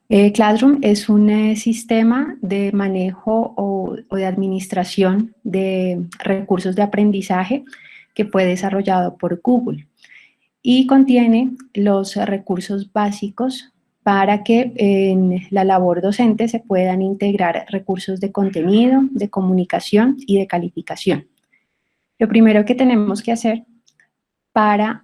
Classroom es un sistema de manejo o de administración de recursos de aprendizaje que fue desarrollado por Google y contiene los recursos básicos para que en la labor docente se puedan integrar recursos de contenido, de comunicación y de calificación. Lo primero que tenemos que hacer para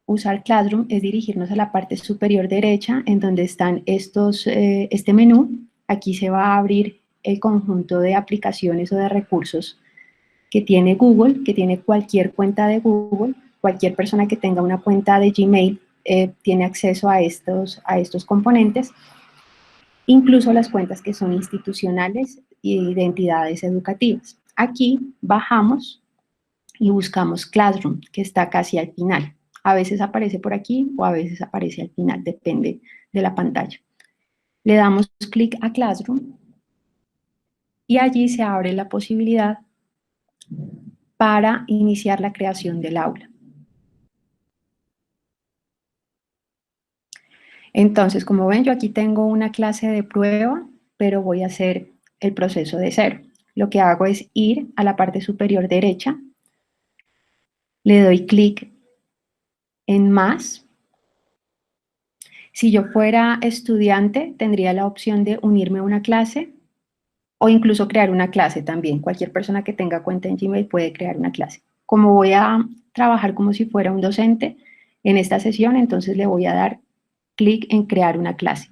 usar Classroom es dirigirnos a la parte superior derecha en donde están este menú. Aquí se va a abrir el conjunto de aplicaciones o de recursos que tiene Google, que tiene cualquier cuenta de Google. Cualquier persona que tenga una cuenta de Gmail tiene acceso a estos componentes, incluso las cuentas que son institucionales y de entidades educativas. Aquí bajamos y buscamos Classroom, que está casi al final. A veces aparece por aquí o a veces aparece al final, depende de la pantalla. Le damos clic a Classroom y allí se abre la posibilidad para iniciar la creación del aula. Entonces, como ven, yo aquí tengo una clase de prueba, pero voy a hacer el proceso de cero. Lo que hago es ir a la parte superior derecha, le doy clic en más. Si yo fuera estudiante, tendría la opción de unirme a una clase o incluso crear una clase también. Cualquier persona que tenga cuenta en Gmail puede crear una clase. Como voy a trabajar como si fuera un docente en esta sesión, entonces le voy a dar clic en crear una clase.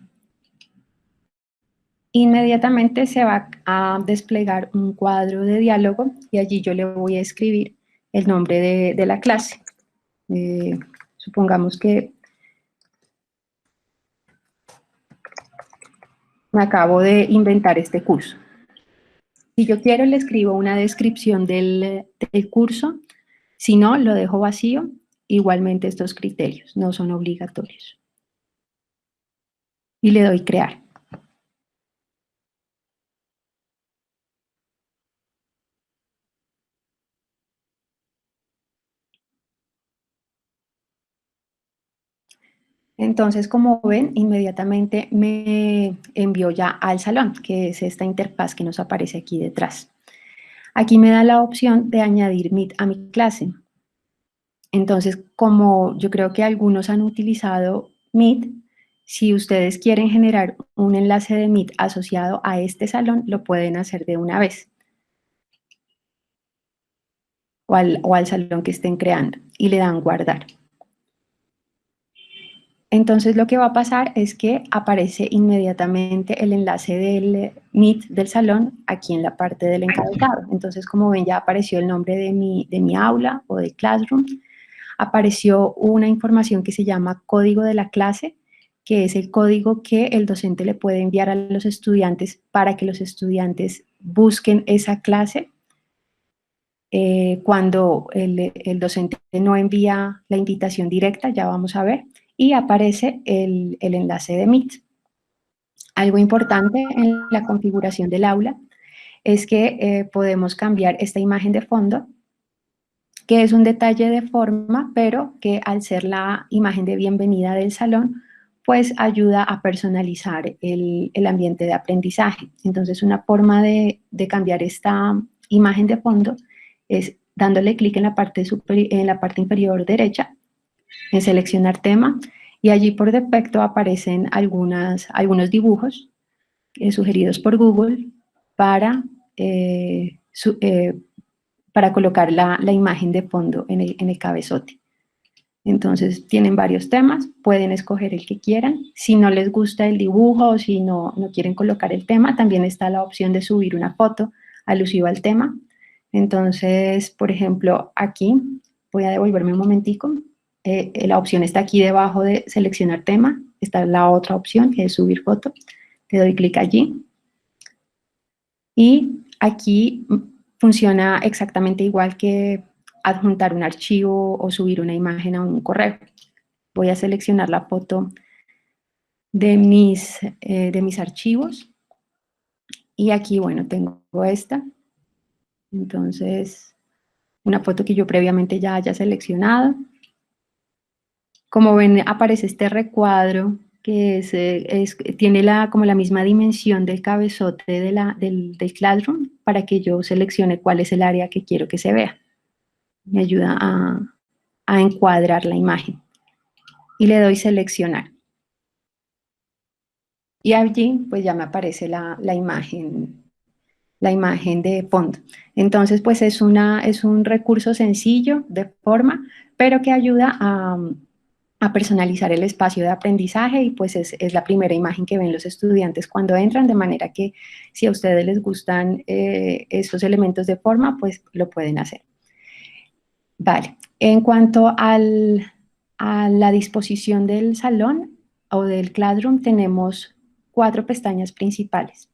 Inmediatamente se va a desplegar un cuadro de diálogo y allí yo le voy a escribir el nombre de la clase. Supongamos que me acabo de inventar este curso. Si yo quiero, le escribo una descripción del curso. Si no, lo dejo vacío. Igualmente estos criterios no son obligatorios. Y le doy crear. Entonces, como ven, inmediatamente me envió ya al salón, que es esta interfaz que nos aparece aquí detrás. Aquí me da la opción de añadir Meet a mi clase. Entonces, como yo creo que algunos han utilizado Meet, si ustedes quieren generar un enlace de Meet asociado a este salón, lo pueden hacer de una vez. O al salón que estén creando. Y le dan guardar. Entonces lo que va a pasar es que aparece inmediatamente el enlace del Meet del salón aquí en la parte del encabezado. Entonces, como ven, ya apareció el nombre de mi aula o de Classroom. Apareció una información que se llama código de la clase, que es el código que el docente le puede enviar a los estudiantes para que los estudiantes busquen esa clase cuando el docente no envía la invitación directa, ya vamos a ver, y aparece el enlace de Meet. Algo importante en la configuración del aula es que podemos cambiar esta imagen de fondo, que es un detalle de forma, pero que al ser la imagen de bienvenida del salón, pues ayuda a personalizar el ambiente de aprendizaje. Entonces, una forma de cambiar esta imagen de fondo es dándole clic en en la parte inferior derecha, en seleccionar tema, y allí por defecto aparecen algunos dibujos sugeridos por Google para, para colocar la imagen de fondo en el cabezote. Entonces tienen varios temas, pueden escoger el que quieran. Si no les gusta el dibujo o si no quieren colocar el tema, también está la opción de subir una foto alusiva al tema. Entonces, por ejemplo, aquí, voy a devolverme un momentico, la opción está aquí debajo de seleccionar tema, está la otra opción que es subir foto, le doy clic allí y aquí funciona exactamente igual que adjuntar un archivo o subir una imagen a un correo. Voy a seleccionar la foto de mis archivos y aquí, bueno, tengo esta. Entonces, una foto que yo previamente ya haya seleccionado. Como ven, aparece este recuadro que tiene como la misma dimensión del cabezote del Classroom para que yo seleccione cuál es el área que quiero que se vea. Me ayuda a encuadrar la imagen. Y le doy seleccionar. Y allí pues ya me aparece la imagen de fondo. Entonces pues es un recurso sencillo de forma, pero que ayuda a personalizar el espacio de aprendizaje y pues es la primera imagen que ven los estudiantes cuando entran, de manera que si a ustedes les gustan esos elementos de forma, pues lo pueden hacer. Vale, en cuanto a la disposición del salón o del Classroom, tenemos 4 pestañas principales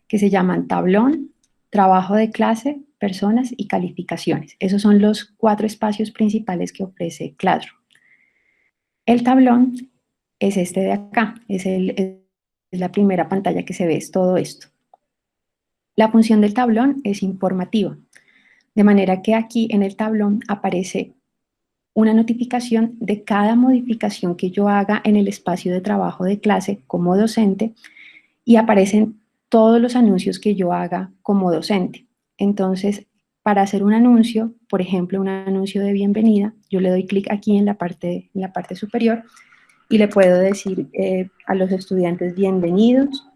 que se llaman tablón, trabajo de clase, personas y calificaciones. Esos son los 4 espacios principales que ofrece Classroom. El tablón es este de acá, es la primera pantalla que se ve, es todo esto. La función del tablón es informativa, de manera que aquí en el tablón aparece una notificación de cada modificación que yo haga en el espacio de trabajo de clase como docente y aparecen todos los anuncios que yo haga como docente. Entonces, para hacer un anuncio, por ejemplo, un anuncio de bienvenida, yo le doy clic aquí en la parte superior y le puedo decir a los estudiantes bienvenidos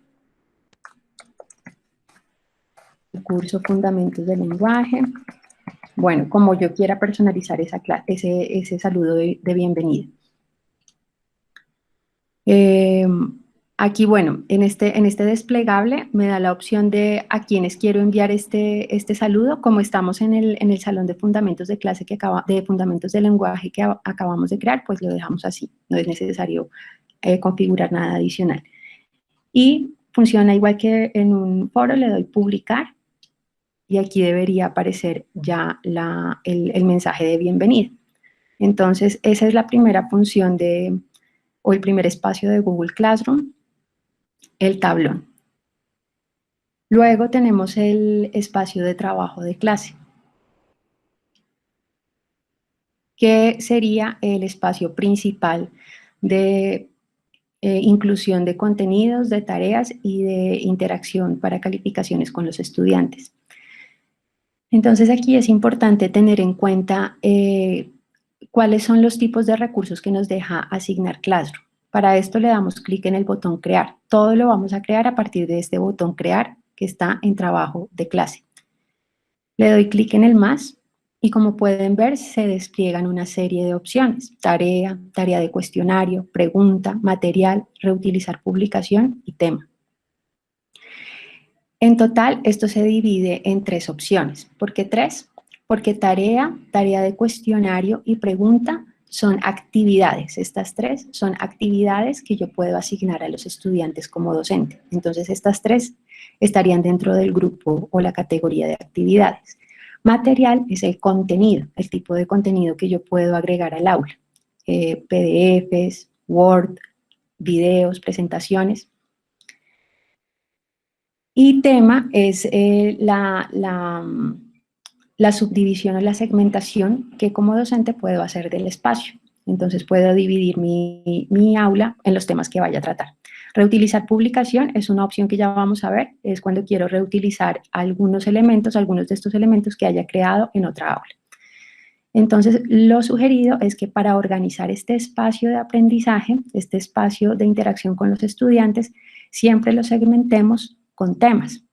al curso Fundamentos del Lenguaje. Bueno, como yo quiera personalizar ese saludo de bienvenida. Aquí, bueno, en este desplegable me da la opción de a quienes quiero enviar este saludo. Como estamos en el salón de fundamentos de clase de fundamentos del lenguaje que acabamos de crear, pues lo dejamos así. No es necesario configurar nada adicional. Y funciona igual que en un foro, le doy publicar y aquí debería aparecer ya el mensaje de bienvenida. Entonces, esa es la primera función o el primer espacio de Google Classroom, el tablón. Luego tenemos el espacio de trabajo de clase, que sería el espacio principal de inclusión de contenidos, de tareas y de interacción para calificaciones con los estudiantes. Entonces aquí es importante tener en cuenta cuáles son los tipos de recursos que nos deja asignar Classroom. Para esto le damos clic en el botón crear. Todo lo vamos a crear a partir de este botón crear que está en trabajo de clase. Le doy clic en el más y como pueden ver se despliegan una serie de opciones. Tarea, tarea de cuestionario, pregunta, material, reutilizar publicación y tema. En total, esto se divide en 3 opciones. ¿Por qué 3? Porque tarea, tarea de cuestionario y pregunta son actividades. Estas 3 son actividades que yo puedo asignar a los estudiantes como docente. Entonces, estas 3 estarían dentro del grupo o la categoría de actividades. Material es el contenido, el tipo de contenido que yo puedo agregar al aula. PDFs, Word, videos, presentaciones. Y tema es la subdivisión o la segmentación que como docente puedo hacer del espacio. Entonces puedo dividir mi aula en los temas que vaya a tratar. Reutilizar publicación es una opción que ya vamos a ver, es cuando quiero reutilizar algunos de estos elementos que haya creado en otra aula. Entonces, lo sugerido es que para organizar este espacio de aprendizaje, este espacio de interacción con los estudiantes, siempre lo segmentemos con temas.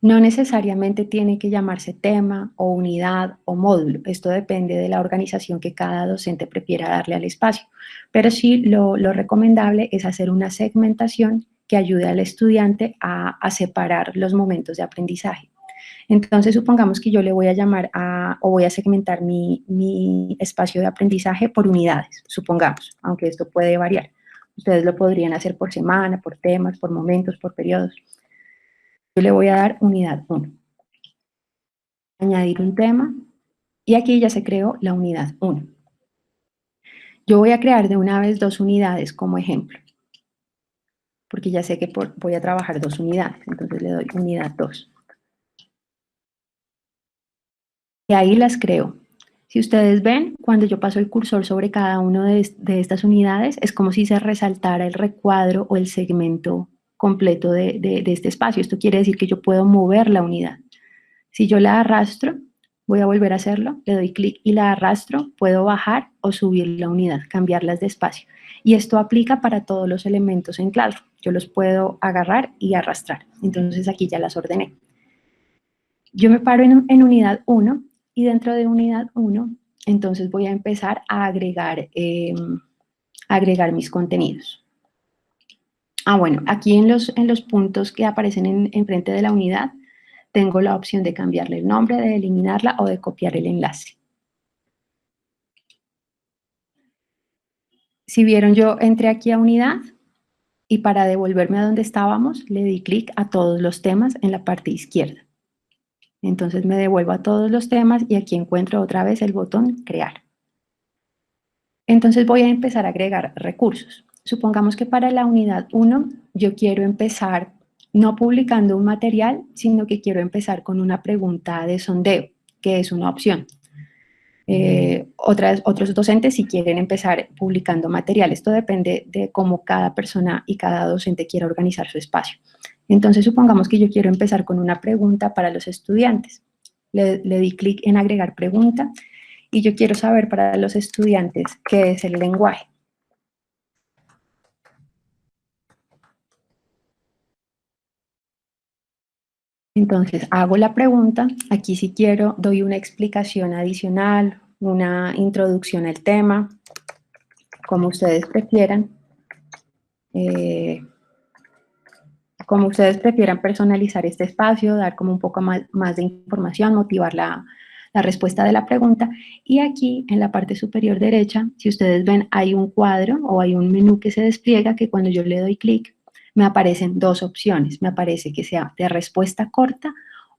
No necesariamente tiene que llamarse tema o unidad o módulo. Esto depende de la organización que cada docente prefiera darle al espacio. Pero sí, lo recomendable es hacer una segmentación que ayude al estudiante a separar los momentos de aprendizaje. Entonces, supongamos que yo le voy a llamar o voy a segmentar mi espacio de aprendizaje por unidades, supongamos, aunque esto puede variar. Ustedes lo podrían hacer por semana, por temas, por momentos, por periodos. Yo le voy a dar unidad 1. Añadir un tema y aquí ya se creó la unidad 1. Yo voy a crear de una vez 2 unidades como ejemplo, porque ya sé que voy a trabajar 2 unidades, entonces le doy unidad 2. Y ahí las creo. Si ustedes ven, cuando yo paso el cursor sobre cada una de estas unidades, es como si se resaltara el recuadro o el segmento completo de este espacio. Esto quiere decir que yo puedo mover la unidad. Si yo la arrastro, voy a volver a hacerlo, le doy clic y la arrastro, puedo bajar o subir la unidad, cambiarlas de espacio. Y esto aplica para todos los elementos en Classroom. Yo los puedo agarrar y arrastrar. Entonces aquí ya las ordené. Yo me paro en unidad 1 y dentro de unidad 1, entonces voy a empezar a agregar mis contenidos. Bueno, aquí en los puntos que aparecen enfrente de la unidad, tengo la opción de cambiarle el nombre, de eliminarla o de copiar el enlace. Si vieron, yo entré aquí a unidad y para devolverme a donde estábamos, le di clic a todos los temas en la parte izquierda. Entonces me devuelvo a todos los temas y aquí encuentro otra vez el botón crear. Entonces voy a empezar a agregar recursos. Supongamos que para la unidad 1 yo quiero empezar no publicando un material, sino que quiero empezar con una pregunta de sondeo, que es una opción. Otros docentes si quieren empezar publicando material. Esto depende de cómo cada persona y cada docente quiera organizar su espacio. Entonces, supongamos que yo quiero empezar con una pregunta para los estudiantes. Le di clic en agregar pregunta y yo quiero saber para los estudiantes qué es el lenguaje. Entonces, hago la pregunta. Aquí si quiero doy una explicación adicional, una introducción al tema, como ustedes prefieran. Como ustedes prefieran personalizar este espacio, dar como un poco más de información, motivar la respuesta de la pregunta. Y aquí en la parte superior derecha, si ustedes ven, hay un cuadro o hay un menú que se despliega que cuando yo le doy clic, me aparecen dos opciones. Me aparece que sea de respuesta corta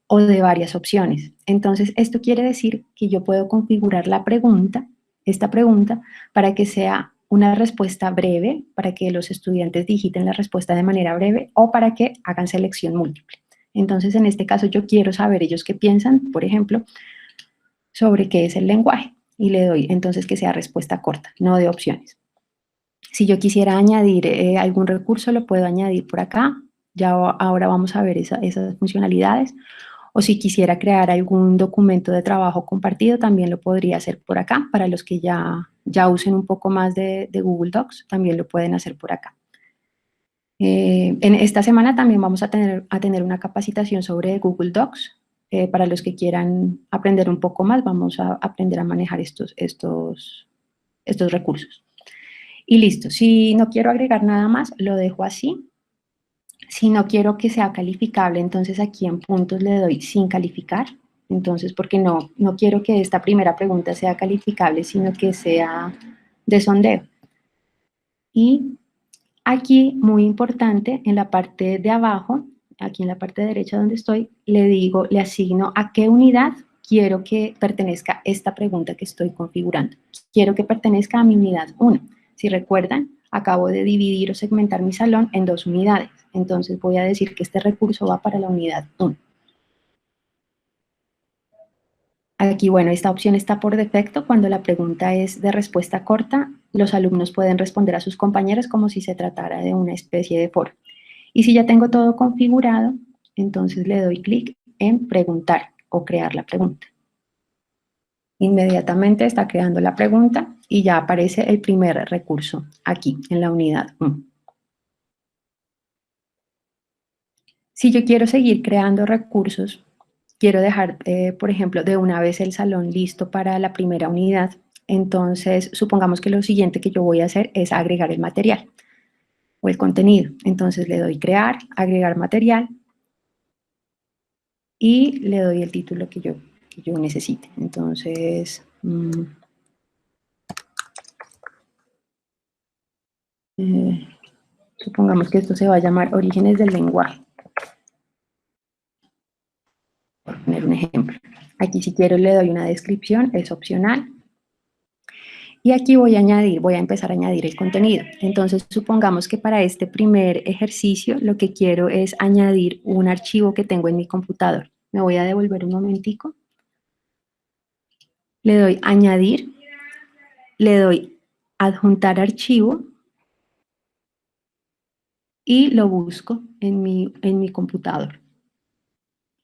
o de varias opciones. Entonces, esto quiere decir que yo puedo configurar la pregunta, esta pregunta, para que sea una respuesta breve, para que los estudiantes digiten la respuesta de manera breve o para que hagan selección múltiple. Entonces, en este caso, yo quiero saber ellos qué piensan, por ejemplo, sobre qué es el lenguaje y le doy entonces que sea respuesta corta, no de opciones. Si yo quisiera añadir algún recurso, lo puedo añadir por acá. Ya ahora vamos a ver esas funcionalidades. O si quisiera crear algún documento de trabajo compartido, también lo podría hacer por acá. Para los que ya usen un poco más de Google Docs, también lo pueden hacer por acá. En esta semana también vamos a tener una capacitación sobre Google Docs. Para los que quieran aprender un poco más, vamos a aprender a manejar estos recursos. Y listo. Si no quiero agregar nada más, lo dejo así. Si no quiero que sea calificable, entonces aquí en puntos le doy sin calificar. Entonces, porque no quiero que esta primera pregunta sea calificable, sino que sea de sondeo. Y aquí, muy importante, en la parte de abajo, aquí en la parte derecha donde estoy, le asigno a qué unidad quiero que pertenezca esta pregunta que estoy configurando. Quiero que pertenezca a mi unidad 1. Si recuerdan, acabo de dividir o segmentar mi salón en 2 unidades. Entonces voy a decir que este recurso va para la unidad 1. Aquí, bueno, esta opción está por defecto. Cuando la pregunta es de respuesta corta, los alumnos pueden responder a sus compañeros como si se tratara de una especie de foro. Y si ya tengo todo configurado, entonces le doy clic en preguntar o crear la pregunta. Inmediatamente está creando la pregunta y ya aparece el primer recurso aquí en la unidad 1. Si yo quiero seguir creando recursos, quiero dejar, por ejemplo, de una vez el salón listo para la primera unidad, entonces supongamos que lo siguiente que yo voy a hacer es agregar el material o el contenido. Entonces le doy crear, agregar material y le doy el título que yo necesite. Entonces, supongamos que esto se va a llamar Orígenes del lenguaje, por poner un ejemplo. Aquí si quiero le doy una descripción, es opcional. Y aquí voy a empezar a añadir el contenido. Entonces, supongamos que para este primer ejercicio lo que quiero es añadir un archivo que tengo en mi computador. Me voy a devolver un momentico. le doy añadir, le doy adjuntar archivo y lo busco en mi computador.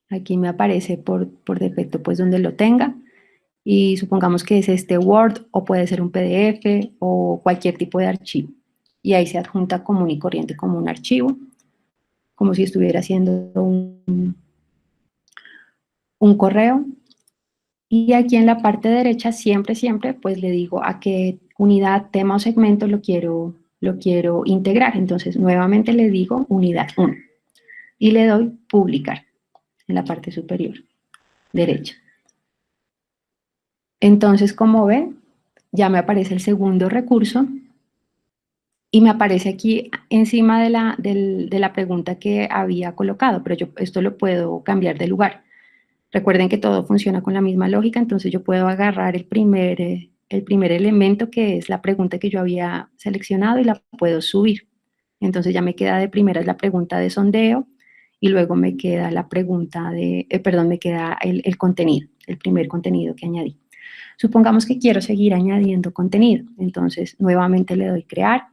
Aquí me aparece por defecto pues donde lo tenga y supongamos que es este Word o puede ser un PDF o cualquier tipo de archivo. Y ahí se adjunta común y corriente como un archivo, como si estuviera haciendo un correo. Y aquí en la parte derecha siempre, pues le digo a qué unidad, tema o segmento lo quiero integrar. Entonces nuevamente le digo unidad 1 y le doy publicar en la parte superior derecha. Entonces, como ven, ya me aparece el segundo recurso y me aparece aquí encima de la pregunta que había colocado, pero yo esto lo puedo cambiar de lugar. Recuerden que todo funciona con la misma lógica, entonces yo puedo agarrar el primer elemento, que es la pregunta que yo había seleccionado, y la puedo subir. Entonces ya me queda de primeras la pregunta de sondeo, y luego me queda la pregunta me queda el contenido, el primer contenido que añadí. Supongamos que quiero seguir añadiendo contenido, entonces nuevamente le doy crear,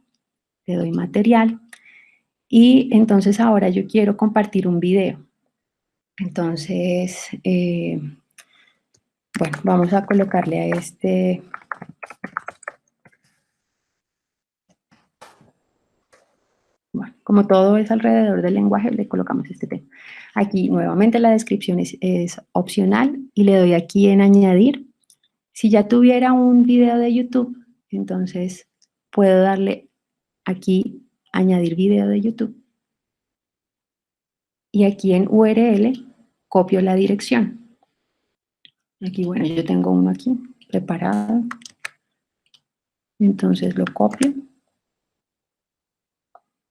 le doy material, y entonces ahora yo quiero compartir un video. Entonces, bueno, vamos a colocarle a este, bueno, como todo es alrededor del lenguaje, le colocamos este tema. Aquí nuevamente la descripción es opcional y le doy aquí en añadir. Si ya tuviera un video de YouTube, entonces puedo darle aquí añadir video de YouTube. Y aquí en URL copio la dirección. Aquí, bueno, yo tengo uno aquí preparado. Entonces lo copio.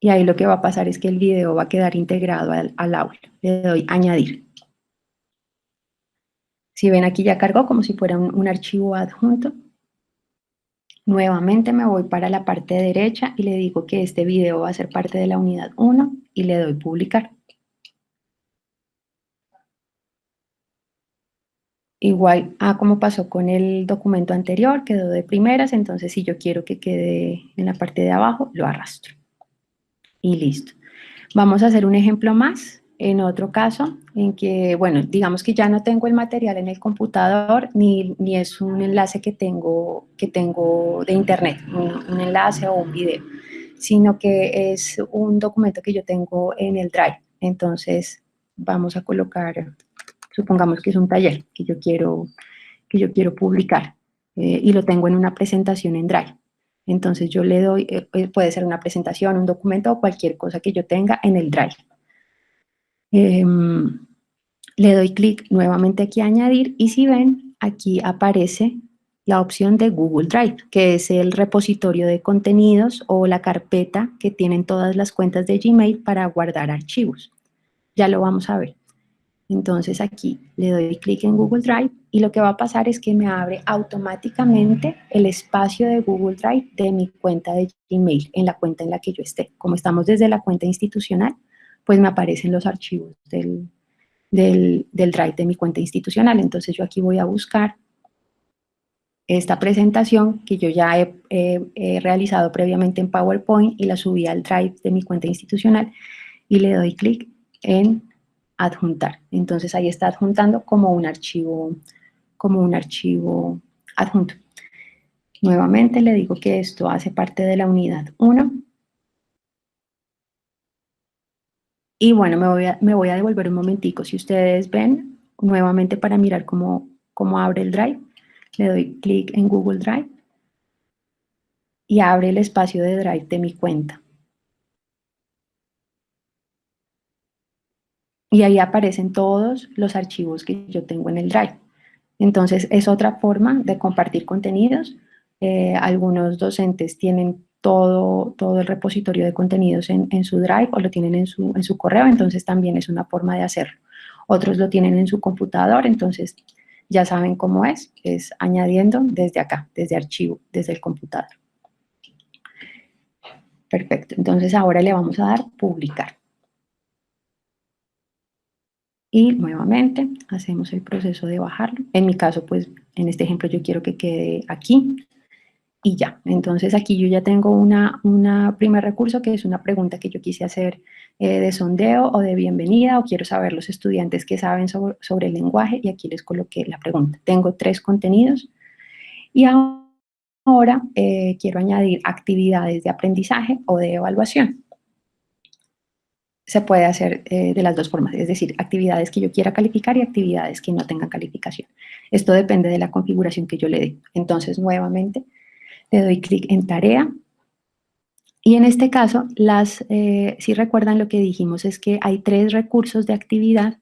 Y ahí lo que va a pasar es que el video va a quedar integrado al aula. Le doy añadir. Si ven aquí ya cargó como si fuera un archivo adjunto. Nuevamente me voy para la parte derecha y le digo que este video va a ser parte de la unidad 1 y le doy publicar. Igual como pasó con el documento anterior, quedó de primeras, entonces si yo quiero que quede en la parte de abajo, lo arrastro. Y listo. Vamos a hacer un ejemplo más, en otro caso, en que, bueno, digamos que ya no tengo el material en el computador, ni es un enlace que tengo de internet, un enlace o un video, sino que es un documento que yo tengo en el Drive. Entonces, vamos a colocar, supongamos que es un taller que yo quiero publicar y lo tengo en una presentación en Drive. Entonces yo le doy, puede ser una presentación, un documento o cualquier cosa que yo tenga en el Drive. Le doy clic nuevamente aquí a añadir y si ven, aquí aparece la opción de Google Drive, que es el repositorio de contenidos o la carpeta que tienen todas las cuentas de Gmail para guardar archivos. Ya lo vamos a ver. Entonces aquí le doy clic en Google Drive y lo que va a pasar es que me abre automáticamente el espacio de Google Drive de mi cuenta de Gmail, en la cuenta en la que yo esté. Como estamos desde la cuenta institucional, pues me aparecen los archivos del Drive de mi cuenta institucional. Entonces yo aquí voy a buscar esta presentación que yo ya he realizado previamente en PowerPoint y la subí al Drive de mi cuenta institucional y le doy clic en adjuntar. Entonces ahí está adjuntando como un archivo adjunto. Nuevamente le digo que esto hace parte de la unidad 1. Y bueno, me voy a devolver un momentico. Si ustedes ven, nuevamente para mirar cómo abre el Drive, le doy clic en Google Drive y abre el espacio de Drive de mi cuenta. Y ahí aparecen todos los archivos que yo tengo en el Drive. Entonces, es otra forma de compartir contenidos. Algunos docentes tienen todo el repositorio de contenidos en su Drive o lo tienen en su correo, entonces también es una forma de hacerlo. Otros lo tienen en su computador, entonces ya saben cómo es añadiendo desde acá, desde archivo, desde el computador. Perfecto, entonces ahora le vamos a dar publicar. Y nuevamente hacemos el proceso de bajarlo. En mi caso, pues En este ejemplo yo quiero que quede aquí y ya. Entonces aquí yo ya tengo una primer recurso que es una pregunta que yo quise hacer de sondeo o de bienvenida, o quiero saber los estudiantes que saben sobre el lenguaje, y aquí les coloqué la pregunta. Tengo 3 contenidos y ahora quiero añadir actividades de aprendizaje o de evaluación. Se puede hacer de las dos formas, es decir, actividades que yo quiera calificar y actividades que no tengan calificación. Esto depende de la configuración que yo le dé. Entonces, nuevamente, le doy clic en tarea. Y en este caso, si recuerdan lo que dijimos, es que hay 3 recursos de actividad,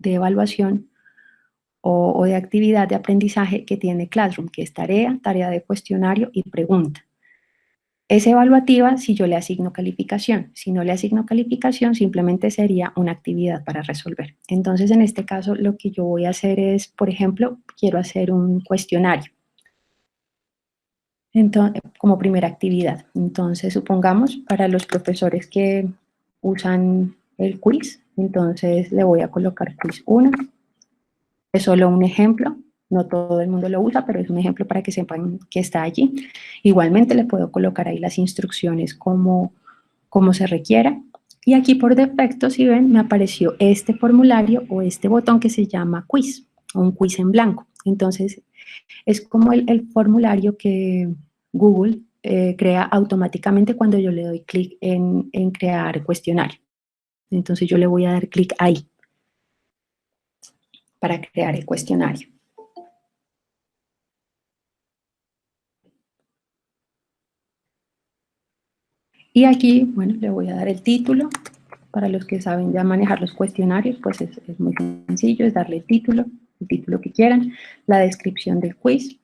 de evaluación o de actividad de aprendizaje que tiene Classroom, que es tarea, tarea de cuestionario y pregunta. Es evaluativa si yo le asigno calificación. Si no le asigno calificación, simplemente sería una actividad para resolver. Entonces, en este caso, lo que yo voy a hacer es, por ejemplo, quiero hacer un cuestionario. Entonces, como primera actividad. Entonces, supongamos para los profesores que usan el quiz, entonces le voy a colocar quiz 1. Es solo un ejemplo, no todo el mundo lo usa, pero es un ejemplo para que sepan que está allí. Igualmente le puedo colocar ahí las instrucciones como se requiera. Y aquí por defecto, si ven, me apareció este formulario o este botón que se llama quiz, o un quiz en blanco. Entonces, es como el formulario que Google crea automáticamente cuando yo le doy clic en crear cuestionario. Entonces, yo le voy a dar clic ahí para crear el cuestionario. Y aquí, bueno, le voy a dar el título. Para los que saben ya manejar los cuestionarios, pues es muy sencillo, es darle el título que quieran, la descripción del quiz.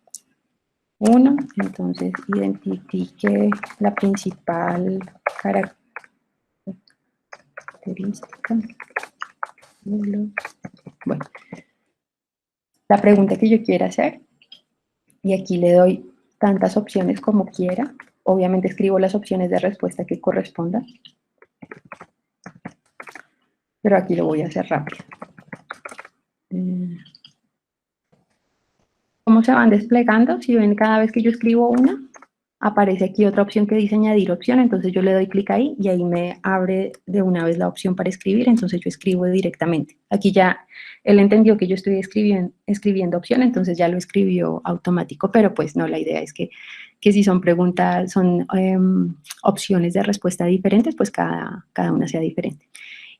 1, entonces identifique la principal característica. Bueno, la pregunta que yo quiera hacer, y aquí le doy tantas opciones como quiera. Obviamente escribo las opciones de respuesta que correspondan, pero aquí lo voy a hacer rápido. ¿Cómo se van desplegando? Si ven, cada vez que yo escribo una, aparece aquí otra opción que dice añadir opción, entonces yo le doy clic ahí y ahí me abre de una vez la opción para escribir, entonces yo escribo directamente. Aquí ya él entendió que yo estoy escribiendo opción, entonces ya lo escribió automático, pero pues no, la idea es que si son preguntas, son opciones de respuesta diferentes, pues cada una sea diferente.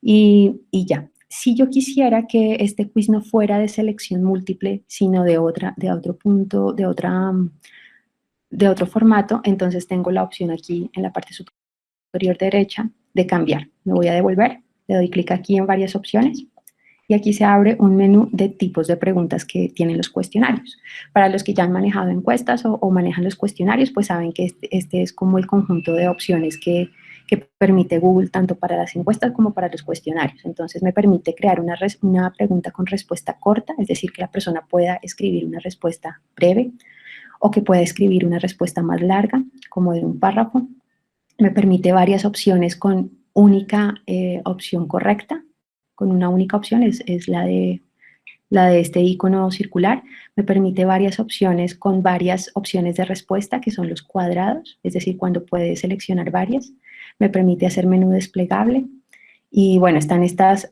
Y ya. Si yo quisiera que este quiz no fuera de selección múltiple, sino de otro punto, de otro formato, entonces tengo la opción aquí en la parte superior derecha de cambiar. Me voy a devolver, le doy clic aquí en varias opciones y aquí se abre un menú de tipos de preguntas que tienen los cuestionarios. Para los que ya han manejado encuestas o manejan los cuestionarios, pues saben que este es como el conjunto de opciones que permite Google tanto para las encuestas como para los cuestionarios. Entonces me permite crear una pregunta con respuesta corta, es decir, que la persona pueda escribir una respuesta breve, o que pueda escribir una respuesta más larga, como de un párrafo. Me permite varias opciones con única opción correcta. Con una única opción es la de este icono circular. Me permite varias opciones con varias opciones de respuesta, que son los cuadrados, es decir, cuando puede seleccionar varias. Me permite hacer menú desplegable. Y bueno, están estas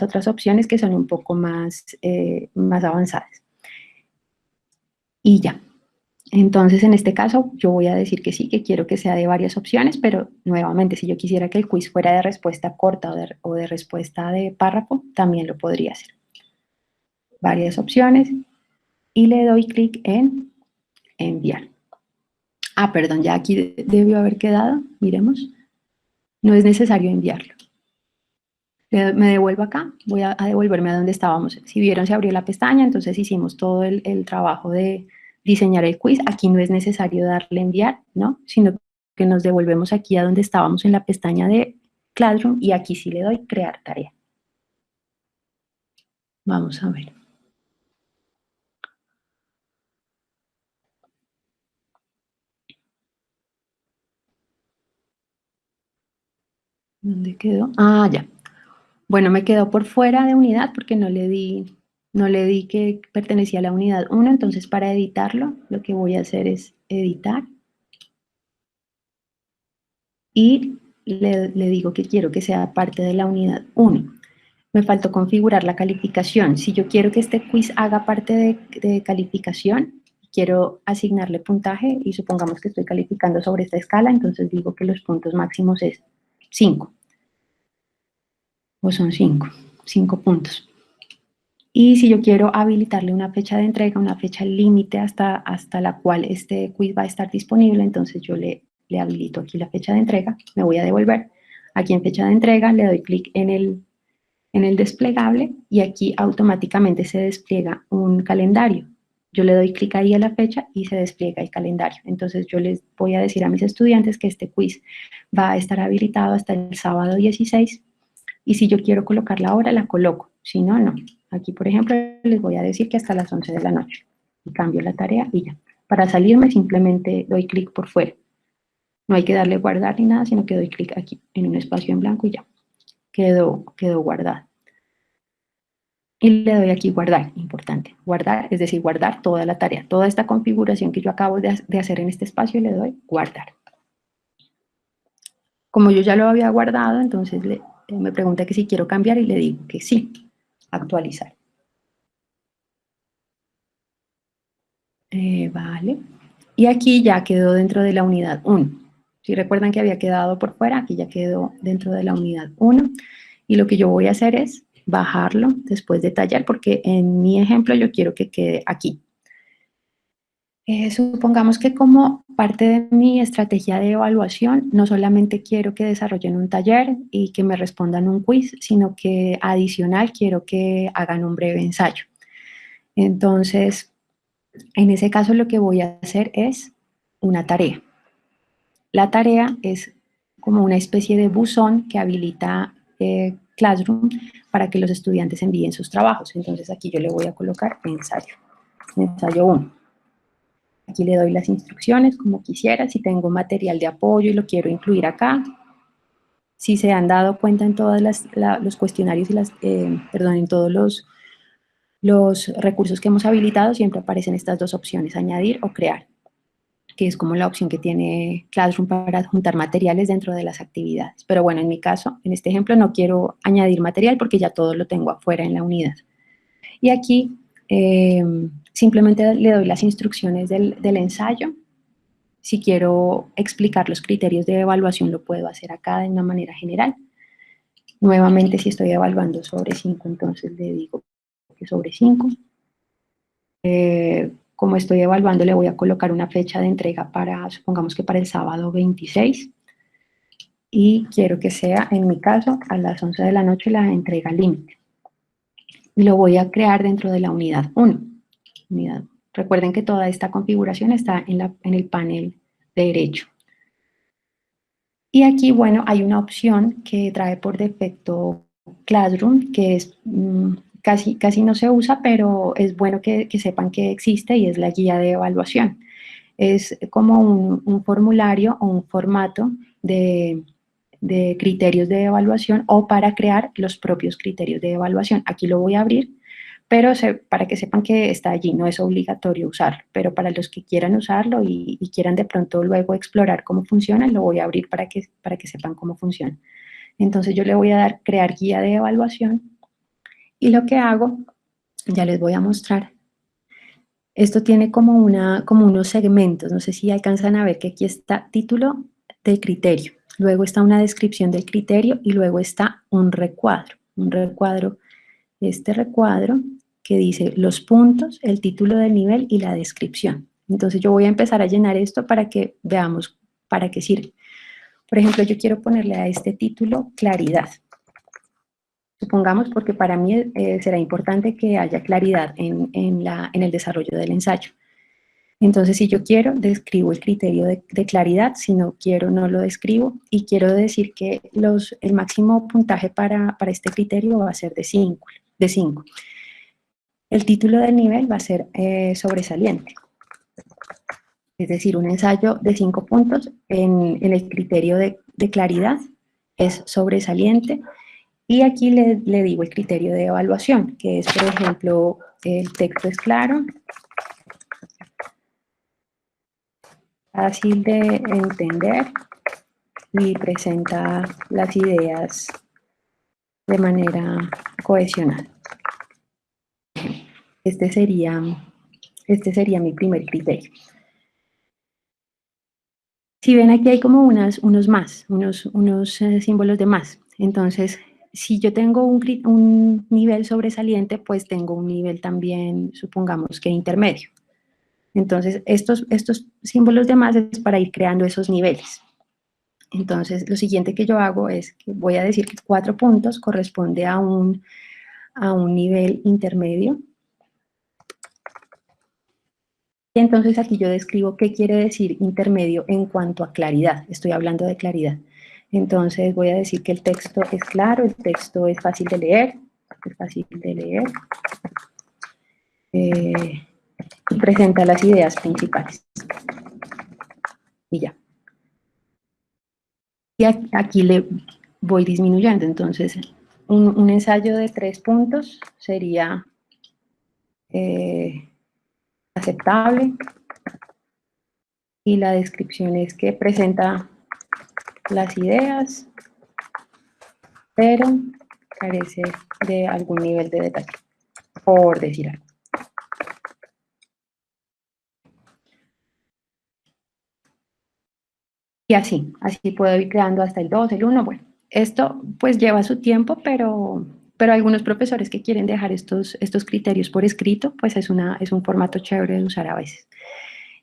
otras opciones que son un poco más avanzadas. Y ya. Entonces, en este caso, yo voy a decir que sí, que quiero que sea de varias opciones, pero nuevamente, si yo quisiera que el quiz fuera de respuesta corta o de respuesta de párrafo, también lo podría hacer. Varias opciones y le doy clic en enviar. Ah, perdón, ya aquí debió haber quedado, miremos. No es necesario enviarlo. Me devuelvo acá, voy a devolverme a donde estábamos. Si vieron, se abrió la pestaña, entonces hicimos todo el trabajo de diseñar el quiz. Aquí no es necesario darle enviar, ¿no? Sino que nos devolvemos aquí a donde estábamos en la pestaña de Classroom y aquí sí le doy crear tarea. Vamos a ver. ¿Dónde quedó? Ah, ya. Bueno, me quedó por fuera de unidad porque no le di no le di que pertenecía a la unidad 1, entonces para editarlo, lo que voy a hacer es editar. Y le digo que quiero que sea parte de la unidad 1. Me faltó configurar la calificación. Si yo quiero que este quiz haga parte de calificación, quiero asignarle puntaje y supongamos que estoy calificando sobre esta escala, entonces digo que los puntos máximos es 5. O son 5 puntos. Y si yo quiero habilitarle una fecha de entrega, una fecha límite hasta la cual este quiz va a estar disponible, entonces yo le habilito aquí la fecha de entrega, me voy a devolver. Aquí en fecha de entrega le doy clic en el desplegable y aquí automáticamente se despliega un calendario. Yo le doy clic ahí a la fecha y se despliega el calendario. Entonces yo les voy a decir a mis estudiantes que este quiz va a estar habilitado hasta el sábado 16 y si yo quiero colocar la hora, la coloco. Si no, no. Aquí, por ejemplo, les voy a decir que hasta las 11 de la noche. Y cambio la tarea y ya. Para salirme simplemente doy clic por fuera. No hay que darle guardar ni nada, sino que doy clic aquí en un espacio en blanco y ya. Quedó guardado. Y le doy aquí guardar, importante. Guardar, es decir, guardar toda la tarea. Toda esta configuración que yo acabo de hacer en este espacio, le doy guardar. Como yo ya lo había guardado, entonces me pregunta que si quiero cambiar y le digo que sí. Actualizar. Vale. Y aquí ya quedó dentro de la unidad 1. Si recuerdan que había quedado por fuera, aquí ya quedó dentro de la unidad 1. Y lo que yo voy a hacer es bajarlo después de tallar, porque en mi ejemplo yo quiero que quede aquí. Supongamos que como parte de mi estrategia de evaluación, no solamente quiero que desarrollen un taller y que me respondan un quiz, sino que adicional quiero que hagan un breve ensayo. Entonces, en ese caso lo que voy a hacer es una tarea. La tarea es como una especie de buzón que habilita Classroom para que los estudiantes envíen sus trabajos. Entonces aquí yo le voy a colocar ensayo 1. Aquí le doy las instrucciones como quisiera, si tengo material de apoyo y lo quiero incluir acá. Si se han dado cuenta en todos los cuestionarios y en todos los recursos que hemos habilitado, siempre aparecen estas dos opciones, añadir o crear, que es como la opción que tiene Classroom para juntar materiales dentro de las actividades. Pero bueno, en mi caso, en este ejemplo, no quiero añadir material porque ya todo lo tengo afuera en la unidad. Y aquí simplemente le doy las instrucciones del ensayo. Si quiero explicar los criterios de evaluación, lo puedo hacer acá de una manera general. Nuevamente, si estoy evaluando sobre 5, entonces le digo que sobre 5. Como estoy evaluando, le voy a colocar una fecha de entrega supongamos que para el sábado 26. Y quiero que sea, en mi caso, a las 11 de la noche la entrega límite. Lo voy a crear dentro de la unidad 1. Recuerden que toda esta configuración está en el panel derecho. Y aquí, bueno, hay una opción que trae por defecto Classroom, que es casi no se usa, pero es bueno que sepan que existe y es la guía de evaluación. Es como un formulario o un formato de criterios de evaluación o para crear los propios criterios de evaluación. Aquí lo voy a abrir, pero para que sepan que está allí, no es obligatorio usarlo, pero para los que quieran usarlo y quieran de pronto luego explorar cómo funciona, lo voy a abrir para que sepan cómo funciona. Entonces yo le voy a dar crear guía de evaluación y lo que hago, ya les voy a mostrar. Esto tiene como unos segmentos, no sé si alcanzan a ver que aquí está título del criterio, luego está una descripción del criterio y luego está un recuadro. Este recuadro que dice los puntos, el título del nivel y la descripción. Entonces yo voy a empezar a llenar esto para que veamos para qué sirve. Por ejemplo, yo quiero ponerle a este título claridad. Supongamos porque para mí será importante que haya claridad en el desarrollo del ensayo. Entonces, si yo quiero, describo el criterio de claridad. Si no quiero, no lo describo. Y quiero decir que el máximo puntaje para este criterio va a ser de 5. El título del nivel va a ser sobresaliente. Es decir, un ensayo de 5 puntos en el criterio de claridad es sobresaliente Y aquí le digo el criterio de evaluación, que es, por ejemplo, el texto es claro, fácil de entender y presenta las ideas de manera cohesionada. Este sería mi primer criterio. Si ven, aquí hay como unos símbolos de más. Entonces, si yo tengo un nivel sobresaliente, pues tengo un nivel también, supongamos que intermedio. Entonces, estos símbolos de más es para ir creando esos niveles. Entonces, lo siguiente que yo hago es que voy a decir que 4 puntos corresponde a un nivel intermedio. Y entonces aquí yo describo qué quiere decir intermedio en cuanto a claridad. Estoy hablando de claridad. Entonces voy a decir que el texto es claro, el texto es fácil de leer, y presenta las ideas principales. Y ya. Y aquí le voy disminuyendo. Entonces, un ensayo de 3 puntos sería aceptable. Y la descripción es que presenta las ideas, pero carece de algún nivel de detalle, por decir algo. Y así puedo ir creando hasta el 2, el 1, bueno. Esto pues lleva su tiempo, pero algunos profesores que quieren dejar estos criterios por escrito, pues es un formato chévere de usar a veces.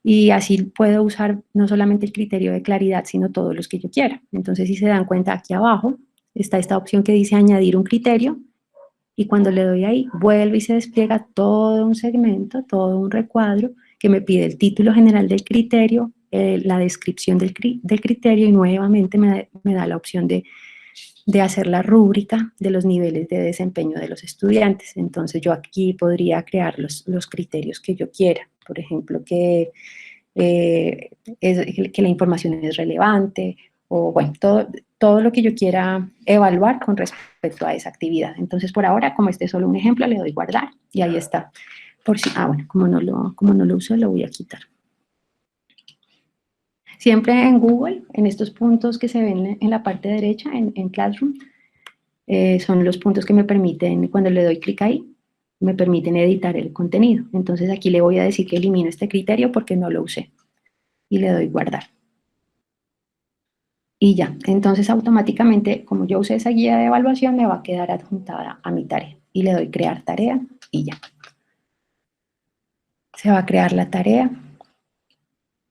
Y así puedo usar no solamente el criterio de claridad, sino todos los que yo quiera. Entonces, si se dan cuenta, aquí abajo está esta opción que dice añadir un criterio, y cuando le doy ahí, vuelve y se despliega todo un segmento, todo un recuadro, que me pide el título general del criterio, la descripción del criterio, y nuevamente me da la opción de hacer la rúbrica de los niveles de desempeño de los estudiantes. Entonces yo aquí podría crear los criterios que yo quiera. Por ejemplo, que la información es relevante, o bueno, todo lo que yo quiera evaluar con respecto a esa actividad. Entonces, por ahora, como este es solo un ejemplo, le doy guardar y ahí está. Por si, bueno, como no lo uso, lo voy a quitar. Siempre en Google, en estos puntos que se ven en la parte derecha, en Classroom, son los puntos que me permiten, cuando le doy clic ahí, me permiten editar el contenido. Entonces aquí le voy a decir que elimino este criterio porque no lo usé. Y le doy guardar. Y ya, entonces automáticamente, como yo usé esa guía de evaluación, me va a quedar adjuntada a mi tarea. Y le doy crear tarea y ya. Se va a crear la tarea.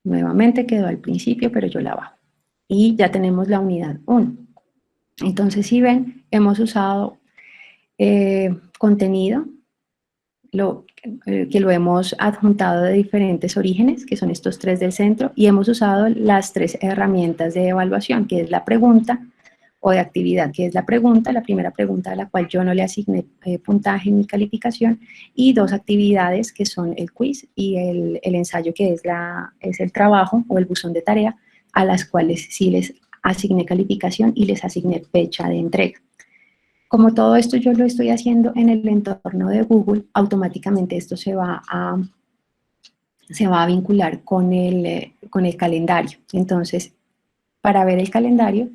Nuevamente quedó al principio, pero yo la bajo. Y ya tenemos la unidad 1. Entonces, si ven, hemos usado contenido que lo hemos adjuntado de diferentes orígenes, que son estos 3 del centro, y hemos usado las 3 herramientas de evaluación, que es la pregunta, o de actividad, que es la primera pregunta a la cual yo no le asigné puntaje ni calificación, y 2 actividades que son el quiz y el ensayo, que es el trabajo o el buzón de tarea, a las cuales sí les asigné calificación y les asigné fecha de entrega. Como todo esto yo lo estoy haciendo en el entorno de Google, automáticamente esto se va a vincular con el calendario. Entonces, para ver el calendario,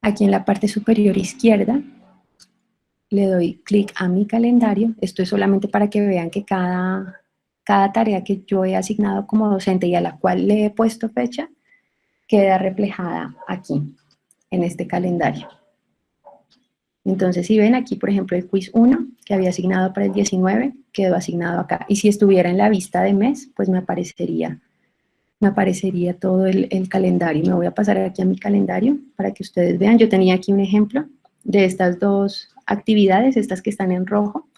aquí en la parte superior izquierda, le doy clic a mi calendario. Esto es solamente para que vean que cada tarea que yo he asignado como docente y a la cual le he puesto fecha, queda reflejada aquí, en este calendario. Entonces, si ven aquí, por ejemplo, el quiz 1, que había asignado para el 19, quedó asignado acá. Y si estuviera en la vista de mes, pues me aparecería todo el calendario. Me voy a pasar aquí a mi calendario para que ustedes vean. Yo tenía aquí un ejemplo de estas 2 actividades, estas que están en rojo.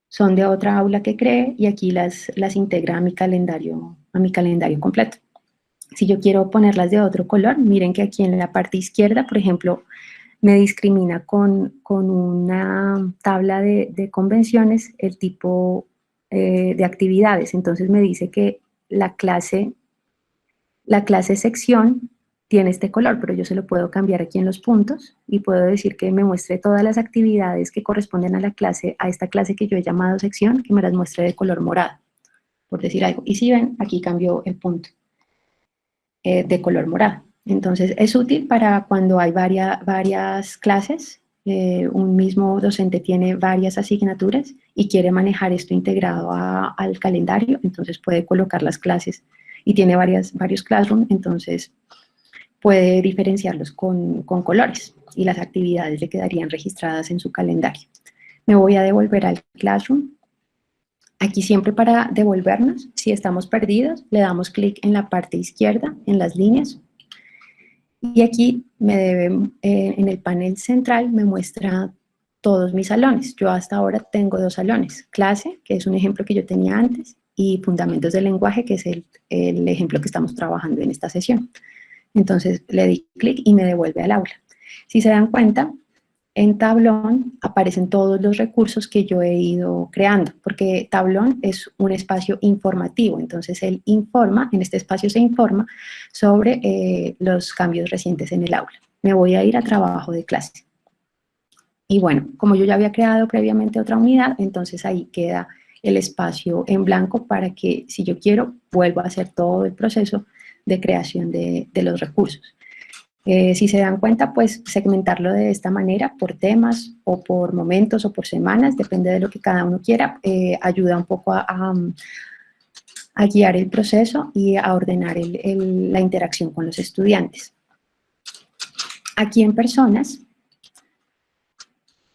Son de otra aula que creé y aquí las integra a mi calendario completo. Si yo quiero ponerlas de otro color, miren que aquí en la parte izquierda, por ejemplo, me discrimina con una tabla de convenciones el tipo de actividades. Entonces me dice que la clase sección tiene este color, pero yo se lo puedo cambiar aquí en los puntos y puedo decir que me muestre todas las actividades que corresponden a la clase, a esta clase que yo he llamado sección, que me las muestre de color morado, por decir algo. Y si ven, aquí cambió el punto de color morado. Entonces, es útil para cuando hay varias clases, un mismo docente tiene varias asignaturas y quiere manejar esto integrado al calendario, entonces puede colocar las clases y tiene varios classrooms, entonces puede diferenciarlos con colores y las actividades le quedarían registradas en su calendario. Me voy a devolver al Classroom. Aquí siempre para devolvernos, si estamos perdidos, le damos clic en la parte izquierda, en las líneas, y aquí en el panel central me muestra todos mis salones. Yo hasta ahora tengo 2 salones, clase, que es un ejemplo que yo tenía antes, y fundamentos del lenguaje, que es el ejemplo que estamos trabajando en esta sesión. Entonces le di clic y me devuelve al aula. Si se dan cuenta, en Tablón aparecen todos los recursos que yo he ido creando, porque Tablón es un espacio informativo, entonces él informa, en este espacio se informa sobre los cambios recientes en el aula. Me voy a ir a trabajo de clase. Y bueno, como yo ya había creado previamente otra unidad, entonces ahí queda el espacio en blanco para que, si yo quiero, vuelva a hacer todo el proceso de creación de los recursos. Si se dan cuenta, pues segmentarlo de esta manera, por temas o por momentos o por semanas, depende de lo que cada uno quiera, ayuda un poco a guiar el proceso y a ordenar la interacción con los estudiantes. Aquí en personas,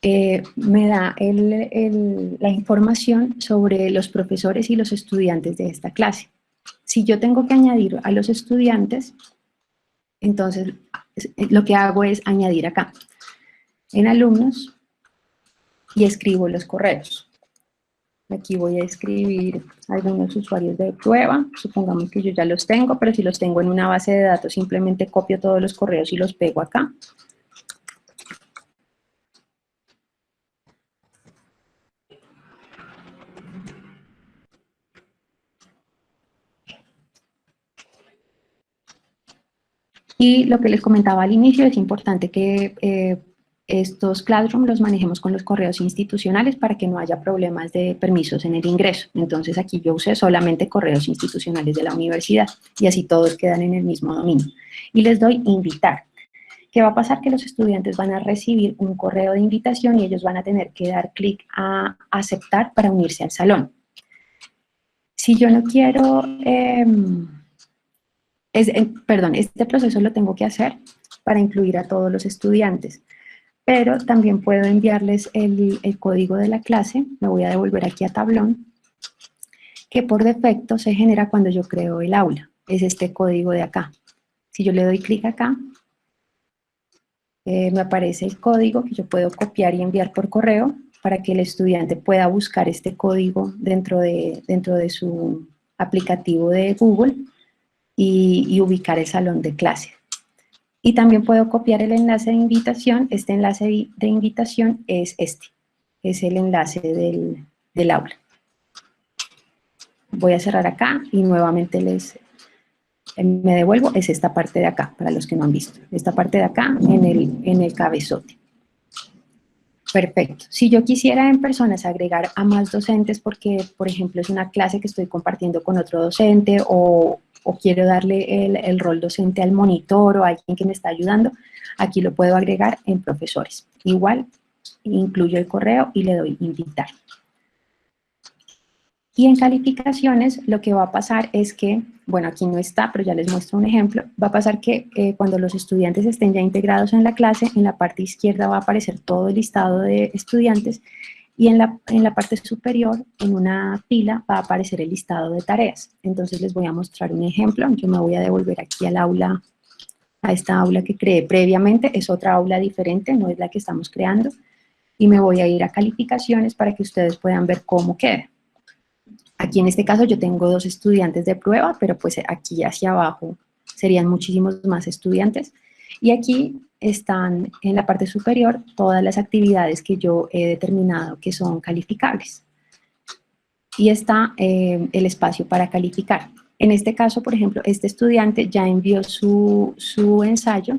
me da la información sobre los profesores y los estudiantes de esta clase. Si yo tengo que añadir a los estudiantes, entonces lo que hago es añadir acá, en alumnos, y escribo los correos. Aquí voy a escribir algunos usuarios de prueba, supongamos que yo ya los tengo, pero si los tengo en una base de datos, simplemente copio todos los correos y los pego acá. Y lo que les comentaba al inicio, es importante que estos Classroom los manejemos con los correos institucionales para que no haya problemas de permisos en el ingreso. Entonces aquí yo usé solamente correos institucionales de la universidad y así todos quedan en el mismo dominio. Y les doy invitar. ¿Qué va a pasar? Que los estudiantes van a recibir un correo de invitación y ellos van a tener que dar clic a aceptar para unirse al salón. Si yo no quiero... este proceso lo tengo que hacer para incluir a todos los estudiantes, pero también puedo enviarles el código de la clase. Me voy a devolver aquí a Tablón, que por defecto se genera cuando yo creo el aula. Es este código de acá. Si yo le doy clic acá, me aparece el código que yo puedo copiar y enviar por correo para que el estudiante pueda buscar este código dentro de su aplicativo de Google y ubicar el salón de clase. Y también puedo copiar el enlace de invitación. Este enlace de invitación es es el enlace del aula. Voy a cerrar acá y nuevamente me devuelvo, es esta parte de acá, para los que no han visto. Esta parte de acá en el cabezote. Perfecto. Si yo quisiera en personas agregar a más docentes porque, por ejemplo, es una clase que estoy compartiendo con otro docente o quiero darle el rol docente al monitor o a alguien que me está ayudando, aquí lo puedo agregar en profesores. Igual, incluyo el correo y le doy invitar. Y en calificaciones lo que va a pasar es que, bueno, aquí no está, pero ya les muestro un ejemplo, va a pasar que cuando los estudiantes estén ya integrados en la clase, en la parte izquierda va a aparecer todo el listado de estudiantes y en la parte superior, en una fila, va a aparecer el listado de tareas. Entonces les voy a mostrar un ejemplo. Yo me voy a devolver aquí al aula, a esta aula que creé previamente, es otra aula diferente, no es la que estamos creando, y me voy a ir a calificaciones para que ustedes puedan ver cómo queda. Aquí en este caso yo tengo 2 estudiantes de prueba, pero pues aquí hacia abajo serían muchísimos más estudiantes. Y aquí están en la parte superior todas las actividades que yo he determinado que son calificables. Y está el espacio para calificar. En este caso, por ejemplo, este estudiante ya envió su ensayo.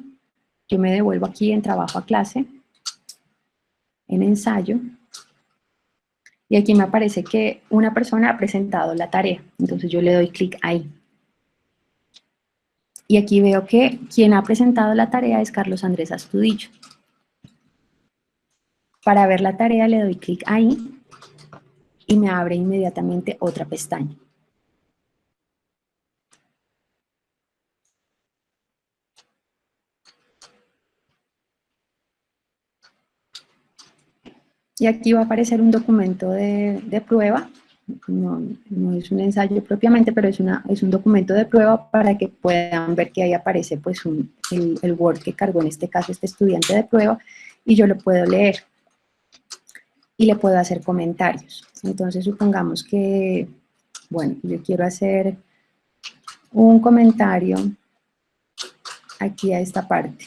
Yo me devuelvo aquí en trabajo a clase, en ensayo, y aquí me aparece que una persona ha presentado la tarea. Entonces yo le doy clic ahí. Y aquí veo que quien ha presentado la tarea es Carlos Andrés Astudillo. Para ver la tarea le doy clic ahí y me abre inmediatamente otra pestaña. Y aquí va a aparecer un documento de prueba. No es un ensayo propiamente, pero es un documento de prueba para que puedan ver que ahí aparece pues el Word que cargó en este caso este estudiante de prueba, y yo lo puedo leer y le puedo hacer comentarios. Entonces supongamos que, bueno, yo quiero hacer un comentario aquí a esta parte.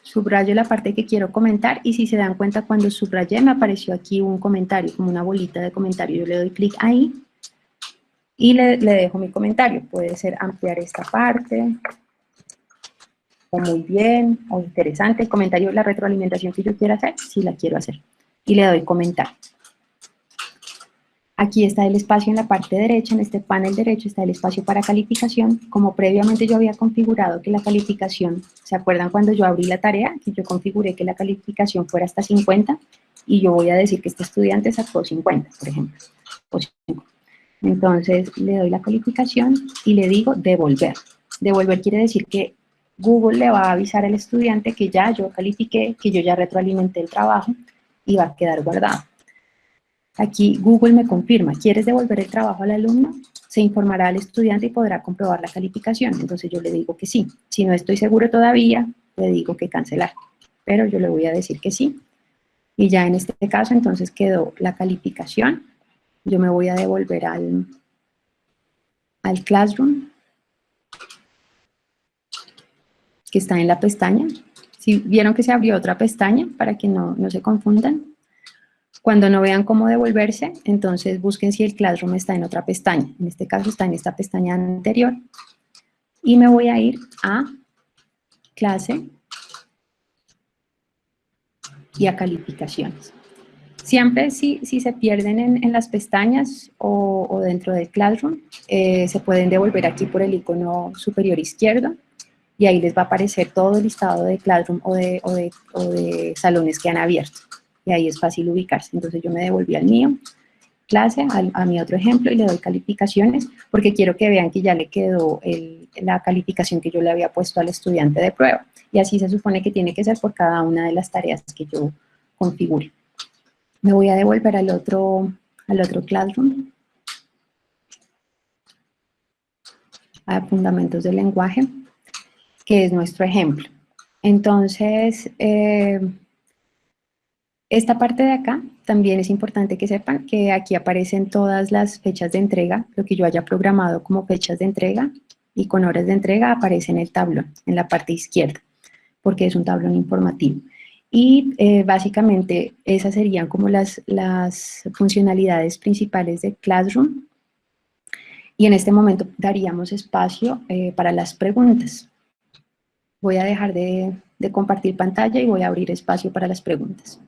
Subrayo la parte que quiero comentar, y si se dan cuenta, cuando subrayé me apareció aquí un comentario, como una bolita de comentario. Yo le doy clic ahí y le dejo mi comentario. Puede ser ampliar esta parte, o muy bien, o interesante. El comentario, la retroalimentación que yo quiera hacer, si la quiero hacer. Y le doy comentar. Aquí está el espacio en la parte derecha, en este panel derecho está el espacio para calificación. Como previamente yo había configurado que la calificación, ¿se acuerdan cuando yo abrí la tarea? Que yo configuré que la calificación fuera hasta 50, y yo voy a decir que este estudiante sacó 50, por ejemplo, o 5. Entonces le doy la calificación y le digo devolver. Devolver quiere decir que Google le va a avisar al estudiante que ya yo califiqué, que yo ya retroalimenté el trabajo y va a quedar guardado. Aquí Google me confirma, ¿quieres devolver el trabajo al alumno? Se informará al estudiante y podrá comprobar la calificación. Entonces yo le digo que sí. Si no estoy seguro todavía, le digo que cancelar. Pero yo le voy a decir que sí. Y ya en este caso entonces quedó la calificación. Yo me voy a devolver al Classroom, que está en la pestaña. Si vieron que se abrió otra pestaña, para que no se confundan. Cuando no vean cómo devolverse, entonces busquen si el Classroom está en otra pestaña. En este caso está en esta pestaña anterior. Y me voy a ir a clase y a calificaciones. Siempre si se pierden en las pestañas o dentro del Classroom, se pueden devolver aquí por el icono superior izquierdo, y ahí les va a aparecer todo el listado de Classroom o de salones que han abierto. Y ahí es fácil ubicarse. Entonces yo me devolví al mío, clase, a mi otro ejemplo, y le doy calificaciones, porque quiero que vean que ya le quedó la calificación que yo le había puesto al estudiante de prueba. Y así se supone que tiene que ser por cada una de las tareas que yo configure. Me voy a devolver al otro Classroom, a fundamentos del lenguaje, que es nuestro ejemplo. Entonces, esta parte de acá también es importante que sepan que aquí aparecen todas las fechas de entrega, lo que yo haya programado como fechas de entrega y con horas de entrega aparece en el tablón, en la parte izquierda, porque es un tablón informativo. Y básicamente esas serían como las funcionalidades principales de Classroom. Y en este momento daríamos espacio para las preguntas. Voy a dejar de compartir pantalla y voy a abrir espacio para las preguntas.